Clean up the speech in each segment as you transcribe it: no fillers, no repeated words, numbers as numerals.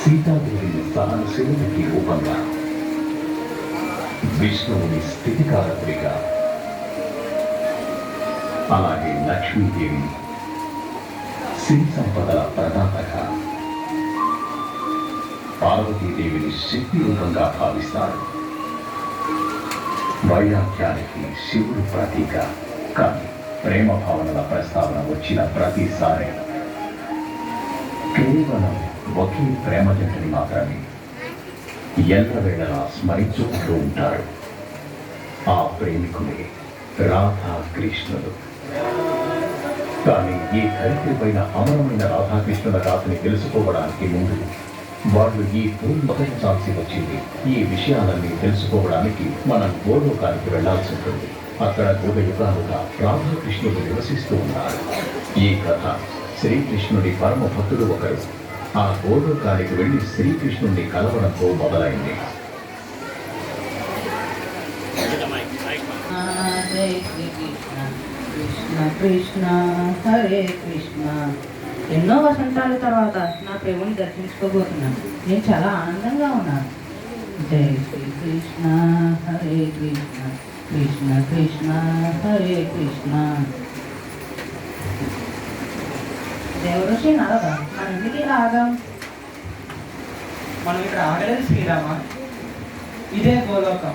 సీతాదేవిని సహనశీలునికి రూపంగా, విష్ణువుని స్థితికారకుడిగా, అలాగే లక్ష్మీదేవిని సిరి సంపదల ప్రదాతగా, పార్వతీదేవిని శక్తి రూపంగా భావిస్తారు. వైరాగ్యానికి శివుడు ప్రతీక. కానీ ప్రేమ భావనల ప్రస్తావన వచ్చిన ప్రతిసారి కేవలం ఒకే ప్రేమ జంటని మాత్రమే ఎల్లవేళలా స్మరించుకుంటూ ఉంటారు. ఆ ప్రేమికులే రాధాకృష్ణులు. కానీ ఈ ధరిత్రిపైన అమరమైన రాధాకృష్ణుల గాథని తెలుసుకోవడానికి ముందు వాళ్ళు ఈ భూమి మొదటించాల్సి వచ్చింది. ఈ విషయాలన్నీ తెలుసుకోవడానికి మనం గోలోకానికి వెళ్లాల్సి ఉంటుంది. అక్కడ యుగ యుగాలుగా రాధాకృష్ణుడు నివసిస్తూ ఉన్నారు. ఈ కథ శ్రీకృష్ణుడి పరమ భక్తుడు ఒకరు ఆ గోలోకానికి వెళ్లి శ్రీకృష్ణుడిని కలవడంతో మొదలైంది. కృష్ణ కృష్ణ హరే కృష్ణ. ఎన్నో వసంతాల తర్వాత నా ప్రేమను దర్శించుకోబోతున్నాను. నేను చాలా ఆనందంగా ఉన్నాను. జై శ్రీ కృష్ణ హరే కృష్ణ కృష్ణ కృష్ణ హరే కృష్ణ. దేవఋషి నారద, మనం ఎందుకు ఇలా ఆగాం? మనం ఇక్కడ ఆగలేదు శ్రీరామ. ఇదే గోలోకం,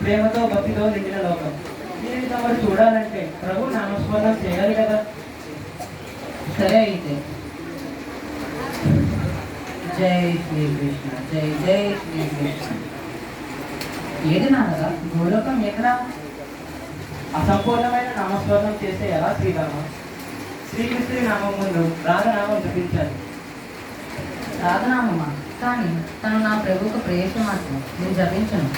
ప్రేమతో భక్తితో నిండిన లోకం. దీనిని తమరు చూడాలంటే ప్రభు నామస్మరణం చేయాలి కదా. సరే అయితే, జై శ్రీకృష్ణ జై జై శ్రీకృష్ణ. ఏది నాన్నగా గోలోకం ఎక్కడ? అసంపూర్ణమైన నామస్మరణం చేస్తే ఎలా శ్రీరామ? శ్రీకృష్ణుడి నామం ముందు రాధనామం జపించాలి. రాధనామమా? కానీ తను నా ప్రభుకు ప్రేయసి మాత్రం, నేను జపించను.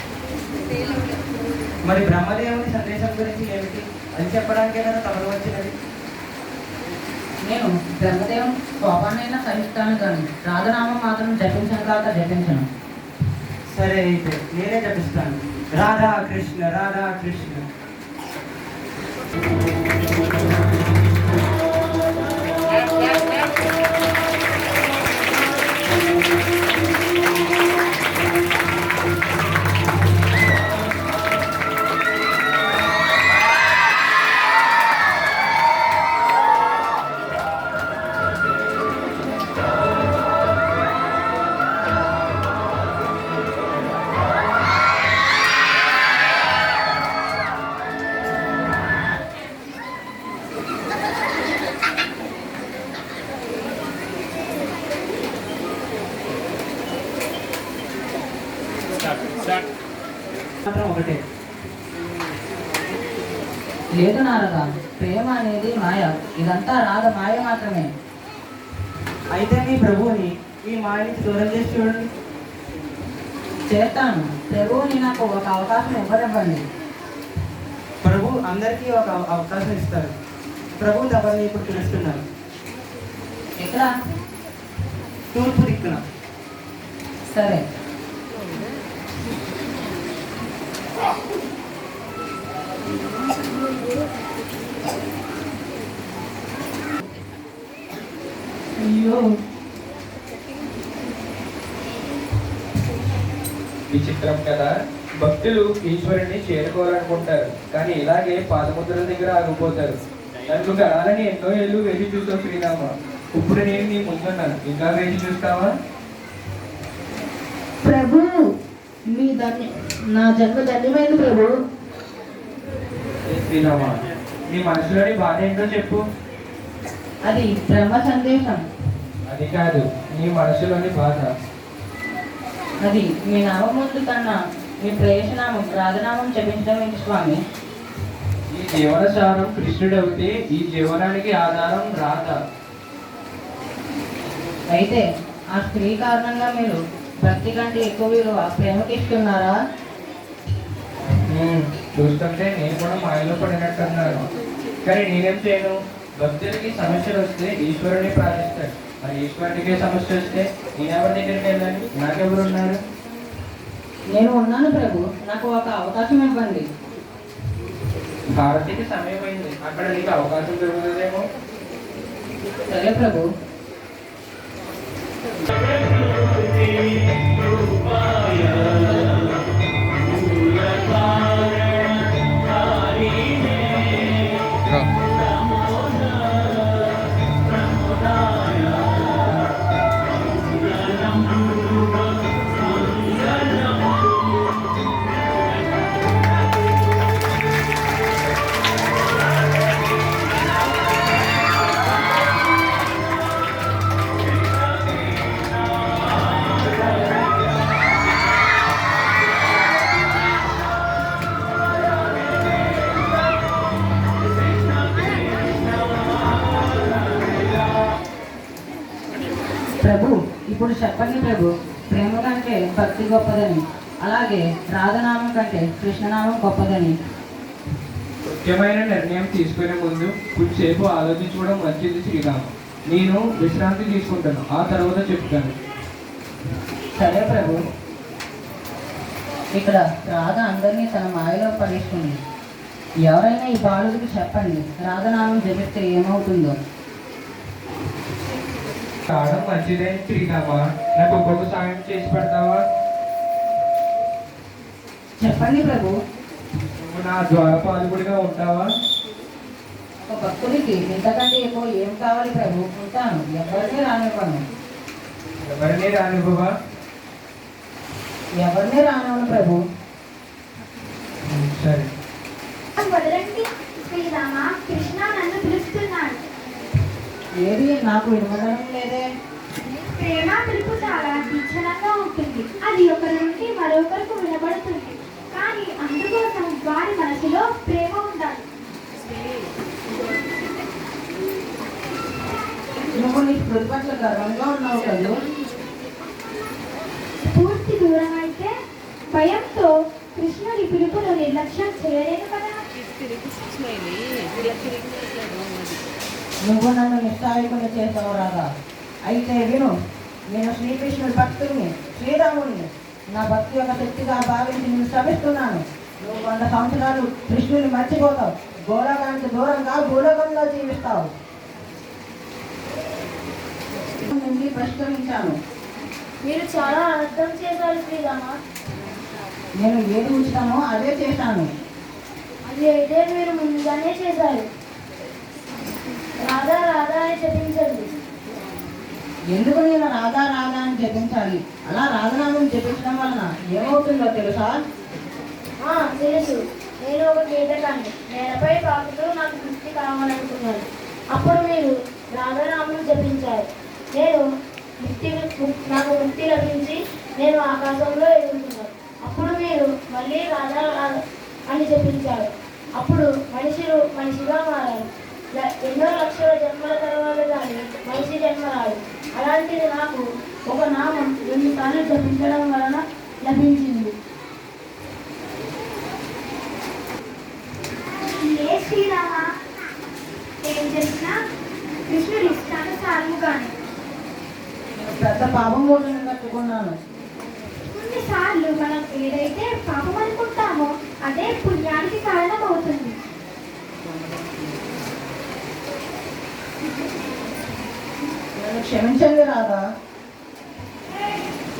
మరి బ్రహ్మదేవుని సందేశం గురించి ఏమిటి? అది చెప్పడానికే కదా తమరు వచ్చినది. నేను బ్రహ్మదేవుని కోపాన్నైనా సహిస్తాను, కానీ రాధనామం మాత్రం జపించను కాక జపించను. సరే అయితే నేనే జపిస్తాను. రాధా కృష్ణ రాధా కృష్ణ. మాత్రం ఒకటే. లేదు నారద, ప్రేమ అనేది మాయ. ఇదంతా రాధ మాయ మాత్రమే. అయితే మీ ప్రభువుని ఈ మాయ నుంచి దూరం చేసి చూడండి. చేస్తాను. ప్రభువుని నాకు ఒక అవకాశం ఇవ్వనివ్వండి. ప్రభు అందరికీ ఒక అవకాశం ఇస్తారు. ప్రభు ఎవరిని ఇప్పుడు పిలుస్తున్నారు. ఎక్కడ? తూర్పు దిక్కున. సరే. అయ్యో, విచిత్రం కదా. భక్తులు ఈశ్వరుని చేరుకోవాలనుకుంటారు, కానీ ఇలాగే పాదముద్రల దగ్గర ఆగిపోతారు. నన్ను కనాలని ఎన్నో ఏళ్ళు వేచి చూస్తావు శ్రీరామ. ఇప్పుడు నేను నీ ముందున్నాను, ఇంకా వేచి చూస్తావా? ప్రభు, నా జన్మ ధన్యమైంది ప్రభు. శ్రీరామ, నీ మనసులోని బాధ ఏంటో చెప్పు. అది బ్రహ్మ సందేశం. అది కాదు, నీ మనసులోని బాధ. అది మీ నామం ముందు కన్నా మీ ప్రేయసనామం రాధనామం జపించడం ఏంటి స్వామి? ఈ జీవన సారం కృష్ణుడు అవుతే ఈ జీవనానికి ఆధారం రాధ. అయితే ఆ స్త్రీ కారణంగా మీరు భక్తి కంటే ఎక్కువ విలువ ప్రేమకి ఇస్తున్నారా? చూస్తుంటే నేను కూడా మాయలో పడినట్టున్నాను. కానీ నేనేం చేయను? భక్తులకి సమస్యలు వస్తే ఈశ్వరుని ప్రార్థిస్తాడు. మరి ఈశ్వరునికి సమస్య వస్తే నేనెవరి దగ్గరికి వెళ్ళాలి? నాకెవరు ఉన్నారు? నేను ఉన్నాను ప్రభు, నాకు ఒక అవకాశం ఇవ్వండి. భారతికి సమయం అయింది, అక్కడ నీకు అవకాశం దొరుకుతుందేమో. సరే ప్రభు. ప్రభు, ఇప్పుడు చెప్పండి ప్రభు, ప్రేమ కంటే భక్తి గొప్పదని, అలాగే రాధనామం కంటే కృష్ణనామం గొప్పదని. ముఖ్యమైన నిర్ణయం తీసుకునే ముందు కొద్దిసేపు ఆలోచించుకోవడం మంచిది శ్రీరామ. నేను విశ్రాంతి తీసుకుంటాను, ఆ తర్వాత చెప్తాను. సరే ప్రభు. ఇక్కడ రాధ అందరినీ తన మాయలో పడేస్తుంది. ఎవరైనా ఈ బాలుడికి చెప్పండి, రాధనామం జపిస్తే ఏమవుతుందో. కావడం మంచిదే శ్రీరామ. నాకు ఇంకొక సాయం చేసి పెడతావా? చెప్పండి ప్రభు. నువ్వు నా ద్వారపాలకుడిగా ఉంటావా? ఒక భక్తుడికి ఇంతకంటే ఎక్కువ ఏం కావాలి ప్రభు? ఉంటాను, ఎవరిని రానివ్వను. ఎవరిని రానివ్వవా? ఎవరిని రానివ్వను ప్రభు. సరే. వదలండి శ్రీరామ, కృష్ణ నన్ను పిలుస్తున్నాడు. ఏది నాకు విడమదనం లేదే. ప్రేమ పిలుపు చాలా తీక్షణంగా ఉంటుంది. అది ఒకరి నుండి మరొకరికి వినబడుతుంది. కానీ అందుకోసం వారి మనసులో ప్రేమ ఉండాలి. నువ్వు నీ స్మృతి పట్ల గర్వంగా ఉన్నావు కదూ. పూర్తి దూరం అయితే భయంతో కృష్ణుడి పిలుపును నిర్లక్ష్యం చేయలేను కదా. నువ్వు నన్ను నిస్సాయకుని చేసావు రాగా. అయితే విను, నేను శ్రీకృష్ణుడి భక్తుడిని, శ్రీరాముడిని. నా భక్తి యొక్క శక్తిగా భావించి నేను శ్రమిస్తున్నాను. నువ్వు 100 సంవత్సరాలు కృష్ణుని మర్చిపోతావు. గోళకానికి దూరంగా భూలోకంలో జీవిస్తావు. నుండి పరిష్కరించాను. మీరు చాలా అర్థం చేశారు శ్రీరామ. నేను ఏది ఉంచుతానో అదే చేశాను. అది అయితే మీరు ముందుగానే చేశారు. రాధా రాధా అని జపించండి. ఎందుకు నేను రాధా రాధా అని జపించాలి? అలా రాధనామం జపించడం వలన ఏమవుతుందో తెలుసా? తెలుసు. నేను ఒక కీటకాన్ని నేలపై పాకుతూ నాకు ముక్తి కావాలనుకున్నాను. అప్పుడు మీరు రాధానామం జపించారు. నాకు ముక్తి లభించి నేను ఆకాశంలో ఎదుగుతున్నాను. అప్పుడు మీరు మళ్ళీ రాధా అని జపించారు. అప్పుడు మనిషిగా మారారు. ఎన్నో లక్షల జన్మల తర్వాత కానీ మనిషి జన్మ రాదు. అలాంటిది నాకు ఒక నామం 2 సార్లు జపించడం వలన లభించింది. ఏ శ్రీరామ, ఏం చేసినా కృష్ణుడి ఇష్టానుసారముగానే. పెద్ద పాపం కూడా కట్టుకున్నాను. కొన్నిసార్లు మనం ఏదైతే పాపం అనుకుంటామో అదే పుణ్యానికి కారణం అవుతుంది. నన్ను క్షమించండి రాధా.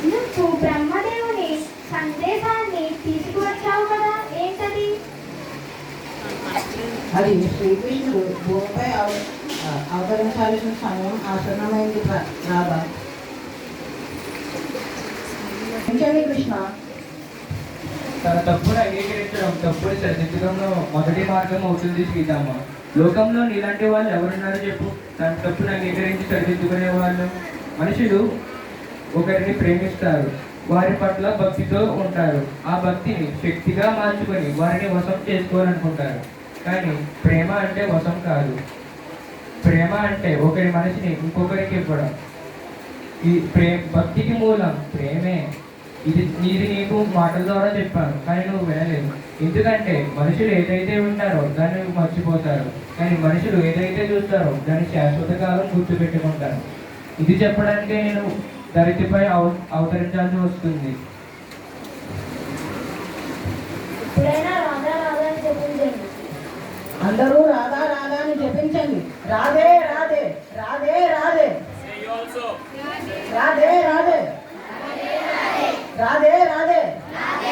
నువ్వు బ్రహ్మదేవుని సందేశాన్ని తీసుకువచ్చావు కదా, ఏంటది? అది శ్రీకృష్ణుడు భూమిపై అవతరించాల్సిన సమయం ఆసన్నమైంది రాధా. క్షమించండి కృష్ణ. తన తప్పును అంగీకరించడం, తప్పుని సరిదిద్దడంలో మొదటి మార్గం అవుతుంది శ్రీరామ. లోకంలో నీలాంటి వాళ్ళు ఎవరున్నారు చెప్పు? తన తప్పును అంగీకరించి సరిదిద్దుకునే వాళ్ళు. మనుషులు ఒకరిని ప్రేమిస్తారు, వారి పట్ల భక్తితో ఉంటారు. ఆ భక్తిని శక్తిగా మార్చుకొని వారిని వశం చేసుకోవాలనుకుంటారు. కానీ ప్రేమ అంటే వశం కాదు. ప్రేమ అంటే ఒకరి మనసుని ఇంకొకరికి ఇవ్వడం. ఈ భక్తికి మూలం ప్రేమే. ఇది నీకు మాటల ద్వారా చెప్పాను, కానీ నువ్వు వినలేదు. ఎందుకంటే మనుషులు ఏదైతే ఉంటారో దాన్ని మర్చిపోతారు, కానీ మనుషులు ఏదైతే చూస్తారో దాన్ని శాశ్వత కాలం గుర్తుపెట్టుకుంటారు. ఇది చెప్పడానికే నేను ధరిత్రిపై అవతరించాల్సి వస్తుంది. అందరూ రాధా రాధా అని జపించండి. రాధే రాధే రాధే రాధే రాధే రాధే రాధే రాధే రాధే